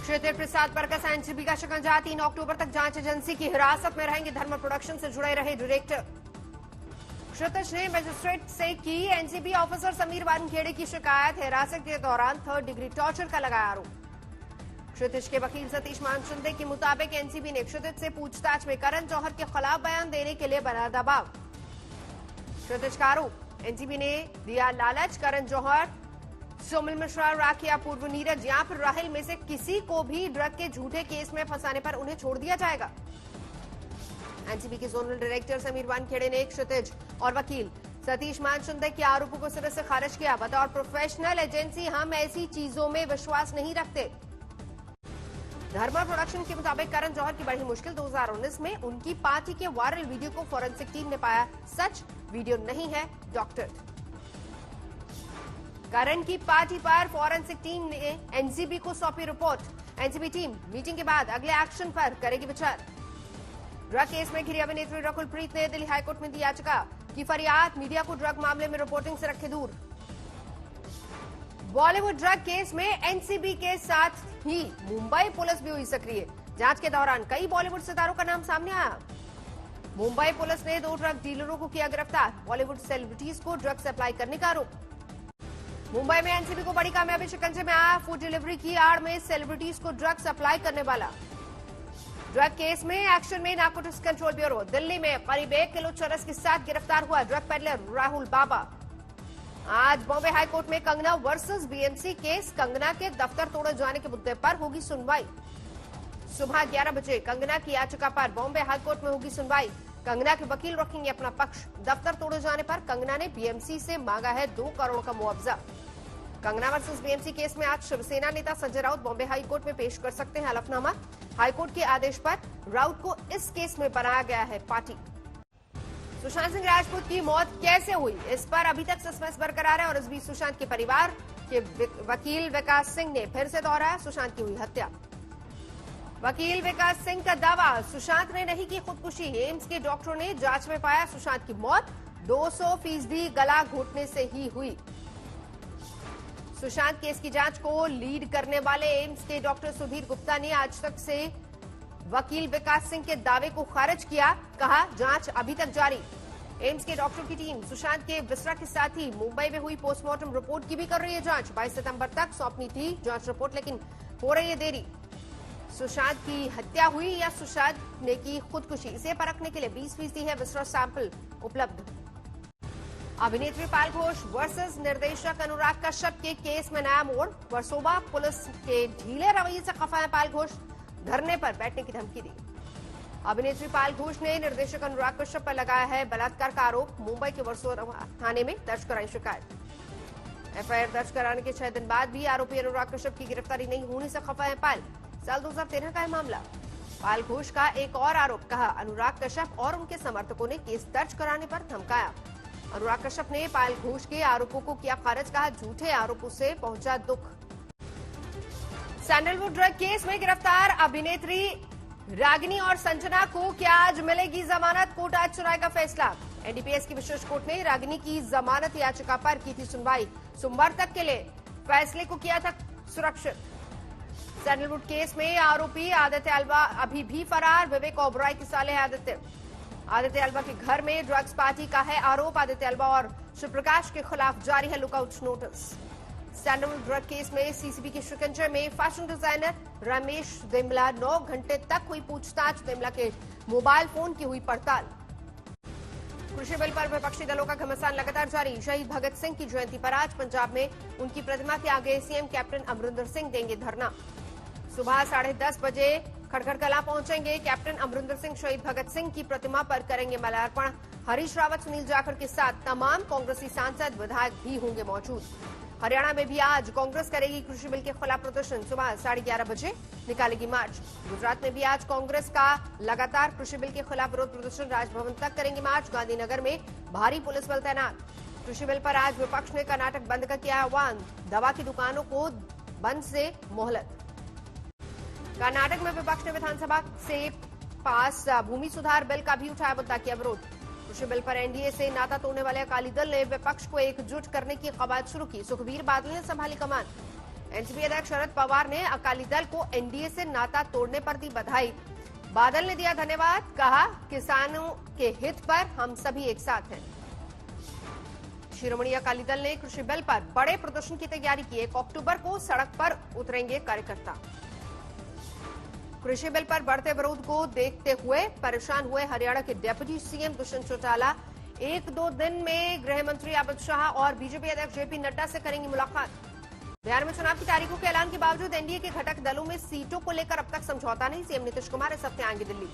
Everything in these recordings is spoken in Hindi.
क्षितिज प्रसाद बरकस एनसीबी का शिकंजा, 3 अक्टूबर तक जांच एजेंसी की हिरासत में रहेंगे। धर्मा प्रोडक्शन से जुड़े रहे डायरेक्टर। क्षितिज ने मजिस्ट्रेट से की एनसीबी ऑफिसर समीर वानखेड़े की शिकायत, हिरासत के दौरान 3rd डिग्री टॉर्चर का लगाया आरोप। क्षितिज के वकील सतीश मानचंदे के मुताबिक एनसीबी ने क्षितिज से पूछताछ में करण जौहर के खिलाफ बयान देने के लिए बनाया दबाव। क्षितिज का आरोप, एनसीबी ने दिया लालच। करण जौहर, सोमिल मिश्रा, राखिया पूर्व, नीरज या फिर राहिल में से किसी को भी ड्रग के झूठे केस में फंसाने पर उन्हें छोड़ दिया जाएगा। एनसीबी के जोनल डायरेक्टर समीर वानखेड़े ने क्षितिज और वकील सतीश मानचंदे के आरोपों को सिरे से खारिज किया। बतौर प्रोफेशनल एजेंसी हम ऐसी चीजों में विश्वास नहीं रखते। धर्मा प्रोडक्शन के मुताबिक करण जौहर की बड़ी मुश्किल 2019 में उनकी पार्टी के वायरल वीडियो को फॉरेंसिक टीम ने पाया सच, वीडियो नहीं है डॉक्टर। करण की पार्टी पर फॉरेंसिक टीम ने एनसीबी को सौंपी रिपोर्ट। एनसीबी टीम मीटिंग के बाद अगले एक्शन पर करेगी विचार। ड्रग केस में घिरी अभिनेत्री रकुल प्रीत ने दिल्ली हाईकोर्ट में दी याचिका की फरियाद, मीडिया को ड्रग मामले में रिपोर्टिंग से रखे दूर। बॉलीवुड ड्रग केस में एनसीबी के साथ ही मुंबई पुलिस भी हुई सक्रिय। जांच के दौरान कई बॉलीवुड सितारों का नाम सामने आया। मुंबई पुलिस ने 2 ड्रग डीलरों को किया गिरफ्तार। बॉलीवुड सेलिब्रिटीज को ड्रग सप्लाई करने का आरोप। मुंबई में एनसीबी को बड़ी कामयाबी, शिकंजे में आया फूड डिलीवरी की आड़ में सेलिब्रिटीज को ड्रग सप्लाई करने वाला। ड्रग केस में एक्शन में नारकोटिक्स कंट्रोल ब्यूरो। दिल्ली में करीब 1 किलो चरस के साथ गिरफ्तार हुआ ड्रग पेडलर राहुल बाबा। आज बॉम्बे हाईकोर्ट में Kangana versus BMC case, Kangana के दफ्तर तोड़े जाने के मुद्दे पर होगी सुनवाई। सुबह 11 बजे कंगना की याचिका पर बॉम्बे हाईकोर्ट में होगी सुनवाई। कंगना के वकील रखेंगे अपना पक्ष। दफ्तर तोड़े जाने पर कंगना ने बीएमसी से मांगा है 2 करोड़ का मुआवजा। कंगना वर्सेस बीएमसी केस में आज शिवसेना नेता संजय राउत बॉम्बे हाईकोर्ट में पेश कर सकते हैं हलफनामा। हाईकोर्ट के आदेश पर राउत को इस केस में बनाया गया है पार्टी। सुशांत सिंह राजपूत की मौत कैसे हुई, इस पर अभी तक सस्पेंस बरकरार है और इस बीच सुशांत के परिवार के वकील विकास सिंह ने फिर से दोहराया सुशांत की हुई हत्या। वकील विकास सिंह का दावा, सुशांत ने नहीं की खुदकुशी। एम्स के डॉक्टरों ने जांच में पाया सुशांत की मौत 200% गला घोटने से ही हुई। सुशांत केस की जांच को लीड करने वाले एम्स के डॉक्टर सुधीर गुप्ता ने आज तक से वकील विकास सिंह के दावे को खारिज किया। कहा जांच अभी तक जारी। एम्स के डॉक्टरों की टीम सुशांत के बिस्तरा के साथ ही मुंबई में हुई पोस्टमार्टम रिपोर्ट की भी कर रही है जांच। 22 सितंबर तक सौंपनी थी जांच रिपोर्ट, लेकिन हो रही है देरी। सुशांत की हत्या हुई या सुशांत ने की खुदकुशी, इसे परखने के लिए 20% है विसरा सैंपल उपलब्ध। अभिनेत्री पायल घोष वर्सेस निर्देशक अनुराग कश्यप के केस में नया मोड़। वर्सोवा पुलिस के ढीले रवैये से खफा है पायल घोष, धरने पर बैठने की धमकी दी। अभिनेत्री पायल घोष ने निर्देशक अनुराग कश्यप पर लगाया है बलात्कार का आरोप। मुंबई के वर्सोवा थाने में दर्ज कराई शिकायत। एफआईआर दर्ज कराने के 6 दिन बाद भी आरोपी अनुराग कश्यप की गिरफ्तारी नहीं होने से खफा है पायल। साल 2013 का है मामला। पायल घोष का एक और आरोप, कहा अनुराग कश्यप और उनके समर्थकों ने केस दर्ज कराने पर धमकाया। अनुराग कश्यप ने पायल घोष के आरोपों को किया खारिज, कहा झूठे आरोपों से पहुंचा दुख। सैंडलवुड ड्रग केस में गिरफ्तार अभिनेत्री रागिनी और संजना को क्या आज मिलेगी जमानत, कोर्ट आज सुनाएगा फैसला। एनडीपीएस की विशेष कोर्ट ने रागिनी की जमानत याचिका पर की थी सुनवाई। सोमवार तक के लिए फैसले को किया था सुरक्षित। सैंडलवुड केस में आरोपी आदित्य अल्वा अभी भी फरार। विवेक ओबराय के साले है आदित्य अल्वा के घर में ड्रग्स पार्टी का है आरोप। आदित्य अल्वा और शिवप्रकाश के खिलाफ जारी है lookout notice. Sandalwood drug case में सीसीबी के शिकंजे में फैशन डिजाइनर रमेश दिमला। 9 घंटे तक हुई पूछताछ। दिमला के मोबाइल फोन की हुई पड़ताल। कृषि बिल पर विपक्षी दलों का घमासान लगातार जारी। शहीद भगत सिंह की जयंती पर आज पंजाब में उनकी प्रतिमा के आगे सीएम कैप्टन अमरिंदर सिंह देंगे धरना। सुबह 10:30 बजे खड़खड़ कला पहुंचेंगे कैप्टन अमरिंदर सिंह। शहीद भगत सिंह की प्रतिमा पर करेंगे माल्यार्पण। हरीश रावत, सुनील जाखड़ के साथ तमाम कांग्रेसी सांसद विधायक भी होंगे मौजूद। हरियाणा में भी आज कांग्रेस करेगी कृषि बिल के खिलाफ प्रदर्शन। सुबह 11:30 बजे निकालेगी मार्च। गुजरात में भी आज कांग्रेस का लगातार कृषि बिल के खिलाफ विरोध प्रदर्शन। राजभवन तक करेंगे मार्च। गांधीनगर में भारी पुलिस बल तैनात। कृषि बिल पर आज विपक्ष ने कर्नाटक बंद का किया आह्वान। दवा की दुकानों को बंद से मोहलत। कर्नाटक में विपक्ष ने विधानसभा से पास भूमि सुधार बिल का भी उठाया मुद्दा, किया विरोध। कृषि बिल पर एनडीए से नाता तोड़ने वाले अकाली दल ने विपक्ष को एकजुट करने की कवायद शुरू की। सुखबीर बादल ने संभाली कमान। एनसीपी अध्यक्ष शरद पवार ने अकाली दल को एनडीए से नाता तोड़ने पर दी बधाई। बादल ने दिया धन्यवाद, कहा किसानों के हित पर हम सभी एक साथ हैं। शिरोमणि अकाली दल ने कृषि बिल पर बड़े प्रदर्शन की तैयारी की। 1 अक्टूबर को सड़क पर उतरेंगे कार्यकर्ता। कृषि बिल पर बढ़ते विरोध को देखते हुए परेशान हुए हरियाणा के डिप्टी सीएम दुष्यंत चौटाला 1-2 दिन में गृह मंत्री अमित शाह और बीजेपी अध्यक्ष जेपी नड्डा से करेंगी मुलाकात। बिहार में चुनाव की तारीखों के ऐलान के बावजूद एनडीए के घटक दलों में सीटों को लेकर अब तक समझौता नहीं। सीएम नीतीश कुमार इस हफ्ते आएंगे दिल्ली।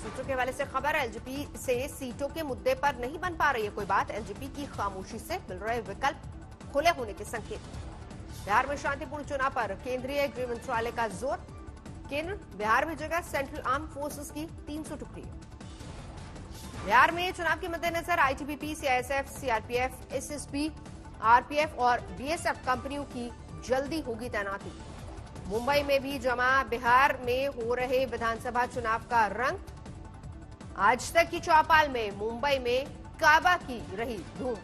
सूत्रों के हवाले से खबर है, एलजेपी से सीटों के मुद्दे पर नहीं बन पा रही है कोई बात। एलजेपी की खामोशी से मिल रहे विकल्प खुले होने के संकेत। बिहार में शांतिपूर्ण चुनाव पर केंद्रीय गृह मंत्रालय का जोर। केंद्र बिहार भेजेगा सेंट्रल आर्म फोर्सेस की 300 टुकड़ी। बिहार में चुनाव के मद्देनजर ITBP, CISF, CRPF, SSB, RPF और बीएसएफ कंपनियों की जल्दी होगी तैनाती। मुंबई में भी जमा बिहार में हो रहे विधानसभा चुनाव का रंग। आज तक की चौपाल में मुंबई में काबा की रही धूम।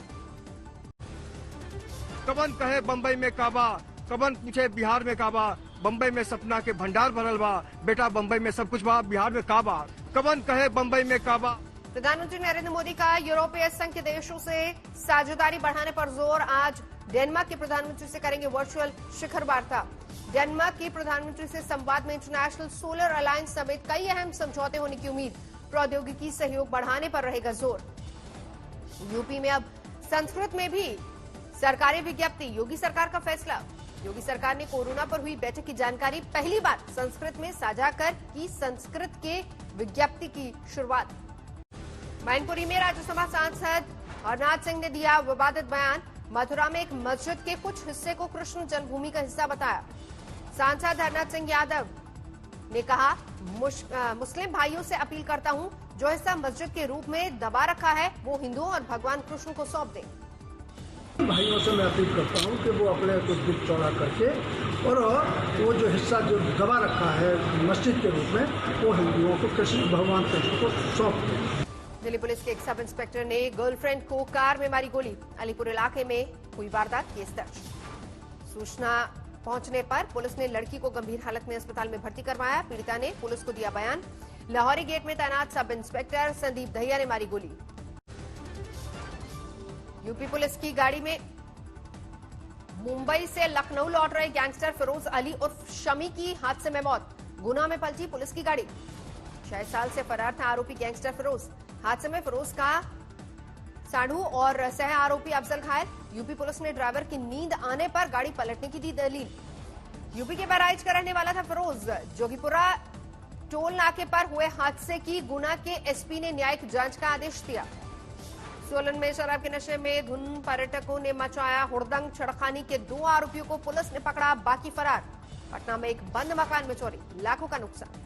कबन कहे बंबई में काबा, कबन पूछे बिहार में काबा। बंबई में सपना के भंडार भरल बा, बेटा बंबई में सब कुछ बा, बिहार में काबा। कबन कहे बंबई में काबा। प्रधानमंत्री नरेंद्र मोदी का यूरोपीय संघ के देशों से साझेदारी बढ़ाने पर जोर। आज डेनमार्क के प्रधानमंत्री से करेंगे वर्चुअल शिखर वार्ता। डेनमार्क के प्रधानमंत्री से संवाद में इंटरनेशनल सोलर अलायंस समेत कई अहम समझौते होने की उम्मीद। प्रौद्योगिकी सहयोग बढ़ाने पर रहेगा जोर। यूपी में अब संस्कृत में भी सरकारी विज्ञप्ति। योगी सरकार का फैसला। योगी सरकार ने कोरोना पर हुई बैठक की जानकारी पहली बार संस्कृत में साझा कर की संस्कृत के विज्ञप्ति की शुरुआत। मैनपुरी में राज्यसभा सांसद हरनाथ सिंह ने दिया विवादित बयान। मथुरा में एक मस्जिद के कुछ हिस्से को कृष्ण जन्मभूमि का हिस्सा बताया। सांसद हरनाथ सिंह यादव ने कहा, मुस्लिम भाइयों से अपील करता हूं, जो हिस्सा मस्जिद के रूप में दबा रखा है वो हिंदुओं और भगवान कृष्ण को सौंप दें। भाइयों से मैं अपील करता हूं कि वो अपने कुछ दिल चौड़ा करके और वो जो हिस्सा जो दबा रखा है मस्जिद के रूप में वो हिंदुओं को कृष्ण भगवान कृष्ण को सौंप दें। दिल्ली पुलिस के एक सब इंस्पेक्टर ने गर्लफ्रेंड को कार में मारी गोली। अलीपुर इलाके में हुई वारदात, केस दर्ज। सूचना पहुंचने पर पुलिस ने लड़की को गंभीर हालत में अस्पताल में भर्ती करवाया। पीड़िता ने पुलिस को दिया बयान। लाहौरी गेट में तैनात सब इंस्पेक्टर संदीप दहिया ने मारी गोली। यूपी पुलिस की गाड़ी में मुंबई से लखनऊ लौट रहे गैंगस्टर फिरोज अली उर्फ शमी की हादसे में मौत। गुना में पलटी पुलिस की गाड़ी। 6 साल से फरार था आरोपी गैंगस्टर फिरोज। हादसे में फिरोज का साढ़ू और सह आरोपी अफजल घायल। यूपी पुलिस ने ड्राइवर की नींद आने पर गाड़ी पलटने की दी दलील। यूपी के बहराइच का रहने वाला था फिरोज। जोगीपुरा टोल नाके पर हुए हादसे की गुना के एसपी ने न्यायिक जांच का आदेश दिया। सोलन में शराब के नशे में धुन पर्यटकों ने मचाया हुड़दंग। छड़खानी के 2 आरोपियों को पुलिस ने पकड़ा, बाकी फरार। पटना में एक बंद मकान में चोरी, लाखों का नुकसान।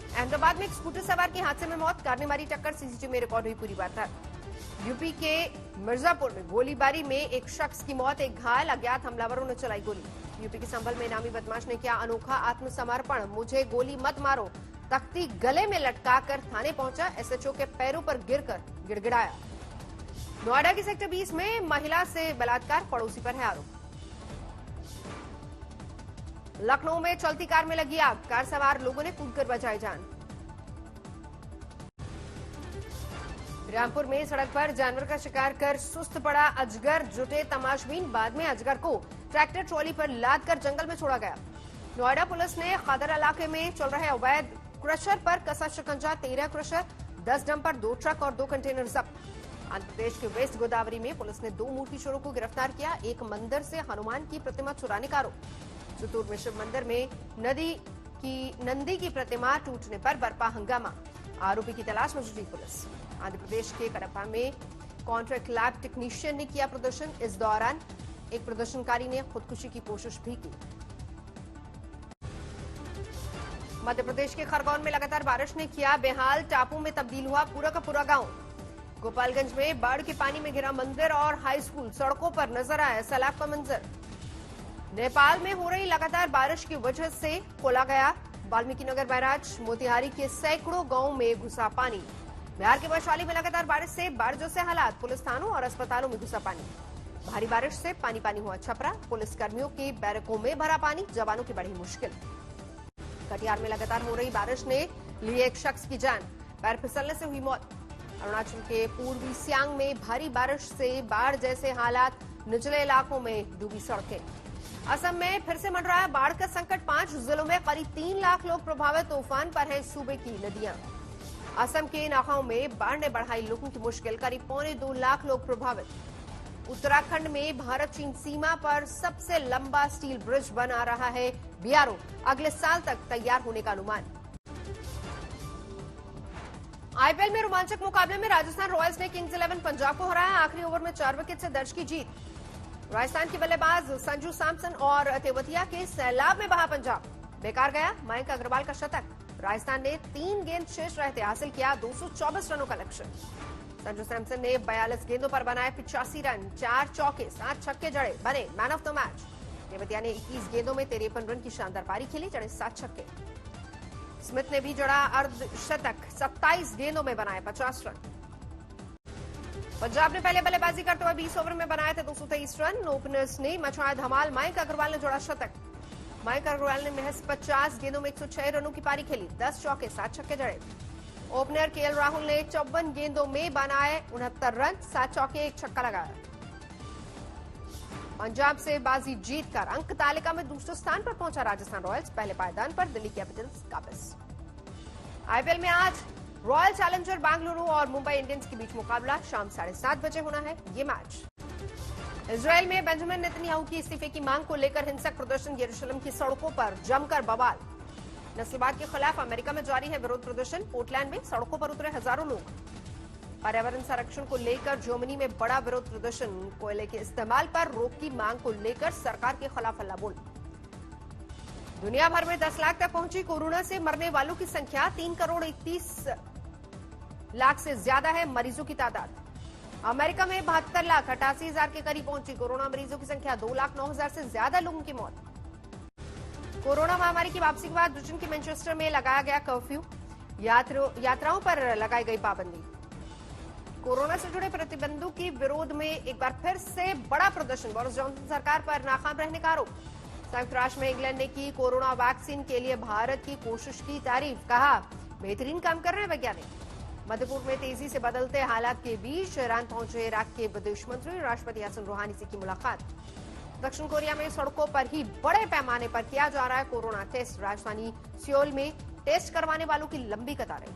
अहमदाबाद में एक स्कूटर सवार की हादसे में मौत। कार ने मारी टक्कर, सीसीटीवी में रिकॉर्ड हुई पूरी वारदात। यूपी के मिर्जापुर में गोलीबारी में एक शख्स की मौत, एक घायल। अज्ञात हमलावरों ने चलाई गोली। यूपी के संभल में इनामी बदमाश ने किया अनोखा आत्मसमर्पण। मुझे गोली मत मारो, तख्ती गले में लटकाकर थाने पहुंचा। एसएचओ के पैरों पर गिरकर गिड़गिड़ाया। नोएडा के सेक्टर 20 में महिला से बलात्कार, पड़ोसी पर है आरोप। लखनऊ में चलती कार में लगी आग, कार सवार लोगों ने कूदकर बचाई जान। रामपुर में सड़क पर जानवर का शिकार कर सुस्त पड़ा अजगर, जुटे तमाशबीन। बाद में अजगर को ट्रैक्टर ट्रॉली पर लाद कर जंगल में छोड़ा गया। नोएडा पुलिस ने खदर इलाके में चल रहे अवैध क्रशर पर कसा शिकंजा। 13 क्रशर, 10 डंपर, 2 ट्रक और 2 कंटेनर जब्त। आंध्र प्रदेश के वेस्ट गोदावरी में पुलिस ने 2 मूर्ति चोरों को गिरफ्तार किया। एक मंदिर से हनुमान की प्रतिमा चुराने का आरोप। चित्तूर में शिव मंदिर में नंदी की प्रतिमा टूटने पर बरपा हंगामा। आरोपी की तलाश में जुटी पुलिस। आंध्र प्रदेश के कडपा में कॉन्ट्रैक्ट लैब टेक्नीशियन ने किया प्रदर्शन। इस दौरान एक प्रदर्शनकारी ने खुदकुशी की कोशिश भी की। मध्य प्रदेश के खरगोन में लगातार बारिश ने किया बेहाल। टापू में तब्दील हुआ पूरा का पूरा गांव। गोपालगंज में बाढ़ के पानी में घिरा मंदिर और हाई स्कूल, सड़कों पर नजर आया सैलाब का मंजर। नेपाल में हो रही लगातार बारिश की वजह से खोला गया वाल्मीकि नगर बैराज। मोतिहारी के सैकड़ों गांवों में घुसा पानी। बिहार के वैशाली में लगातार बारिश से बाढ़ जैसे हालात, पुलिस थानों और अस्पतालों में घुसा पानी। भारी बारिश से पानी पानी हुआ छपरा, पुलिसकर्मियों के बैरकों में भरा पानी, जवानों की बढ़ी मुश्किल। कटिहार में लगातार हो रही बारिश ने ली एक शख्स की जान, पैर फिसलने से हुई मौत। अरुणाचल के पूर्वी सियांग में भारी बारिश से बाढ़ जैसे हालात, निचले इलाकों में डूबी सड़कें। असम में फिर से मंडराया बाढ़ का संकट, 5 जिलों में करीब 3 लाख लोग प्रभावित, तूफान पर है सूबे की नदियां। असम के नागांव में बाढ़ ने बढ़ाई लोगों की मुश्किल, करीब 2.25 लाख लोग प्रभावित। उत्तराखंड में भारत चीन सीमा पर सबसे लंबा स्टील ब्रिज बना रहा है बीआरओ, अगले साल तक तैयार होने का अनुमान। आईपीएल में रोमांचक मुकाबले में राजस्थान रॉयल्स ने किंग्स 11 पंजाब को हराया, आखिरी ओवर में 4 विकेट से दर्ज की जीत। राजस्थान के बल्लेबाज संजू सैमसन और तेवतिया के सैलाब में बहा पंजाब, बेकार गया मयंक अग्रवाल का शतक। राजस्थान ने 3 गेंद शेष रहते हासिल किया 224 रनों का लक्ष्य। संजू सैमसन ने 42 गेंदों पर बनाए 85 रन, 4 चौके 7 छक्के जड़े, बने man of the match. Tewatia ने 21 गेंदों में 53 रन की शानदार पारी खेली, जड़े 7 छक्के। स्मिथ ने भी जड़ा अर्धशतक, 27 गेंदों में बनाए 50 रन। पंजाब ने पहले बल्लेबाजी करते हुए 20 ओवर में बनाए थे 223 रन। ओपनर्स ने मचाया धमाल, मयंक अग्रवाल ने जोड़ा शतक। मयंक अग्रवाल ने महज 50 गेंदों में 106 रनों की पारी खेली, 10 चौके 7 छक्के जड़े। ओपनर केएल राहुल ने 54 गेंदों में बनाए 69 रन, 7 चौके 1 छक्का लगाया। पंजाब से बाजी जीतकर अंक तालिका में दूसरे स्थान पर पहुंचा राजस्थान रॉयल्स, पहले पायदान पर दिल्ली कैपिटल्स काबिज। आईपीएल में आज रॉयल चैलेंजर बेंगलुरु और मुंबई इंडियंस के बीच मुकाबला, शाम 7:30 बजे होना है ये मैच। इजरायल में बेंजामिन नेतन्याहू की इस्तीफे की मांग को लेकर हिंसक प्रदर्शन, यरूशलेम की सड़कों पर जमकर बवाल। नस्लवाद के खिलाफ अमेरिका में जारी है विरोध प्रदर्शन, पोर्टलैंड में सड़कों पर उतरे हजारों लोग। पर्यावरण संरक्षण को लेकर जर्मनी में बड़ा विरोध प्रदर्शन, कोयले के इस्तेमाल पर रोक की मांग को लेकर सरकार के खिलाफ हल्लाबोल। दुनिया भर में 10 लाख तक पहुंची कोरोना से मरने वालों की संख्या, 3 करोड़ 31 लाख से ज्यादा है मरीजों की तादाद। अमेरिका में 72 लाख 88 हजार के करीब पहुंची कोरोना मरीजों की संख्या, 2 लाख 9 हजार से ज्यादा लोगों की मौत। कोरोना महामारी की वापसी के बाद ब्रिटेन के मैनचेस्टर में लगाया गया कर्फ्यू, यात्राओं पर लगाई गई पाबंदी। कोरोना से जुड़े प्रतिबंधों के विरोध में एक बार फिर से बड़ा प्रदर्शन, बोरिस जॉनसन सरकार पर नाकाम रहने का आरोप। संयुक्त राष्ट्र में इंग्लैंड ने की कोरोना वैक्सीन के लिए भारत की कोशिश की तारीफ, कहा बेहतरीन काम कर रहे हैं वैज्ञानिक। मध्यपूर्व में तेजी से बदलते हालात के बीच ईरान पहुंचे इराक के विदेश मंत्री, राष्ट्रपति हसन रूहानी से की मुलाकात। दक्षिण कोरिया में सड़कों पर ही बड़े पैमाने पर किया जा रहा है कोरोना टेस्ट, राजधानी सियोल में टेस्ट करवाने वालों की लंबी कतारें।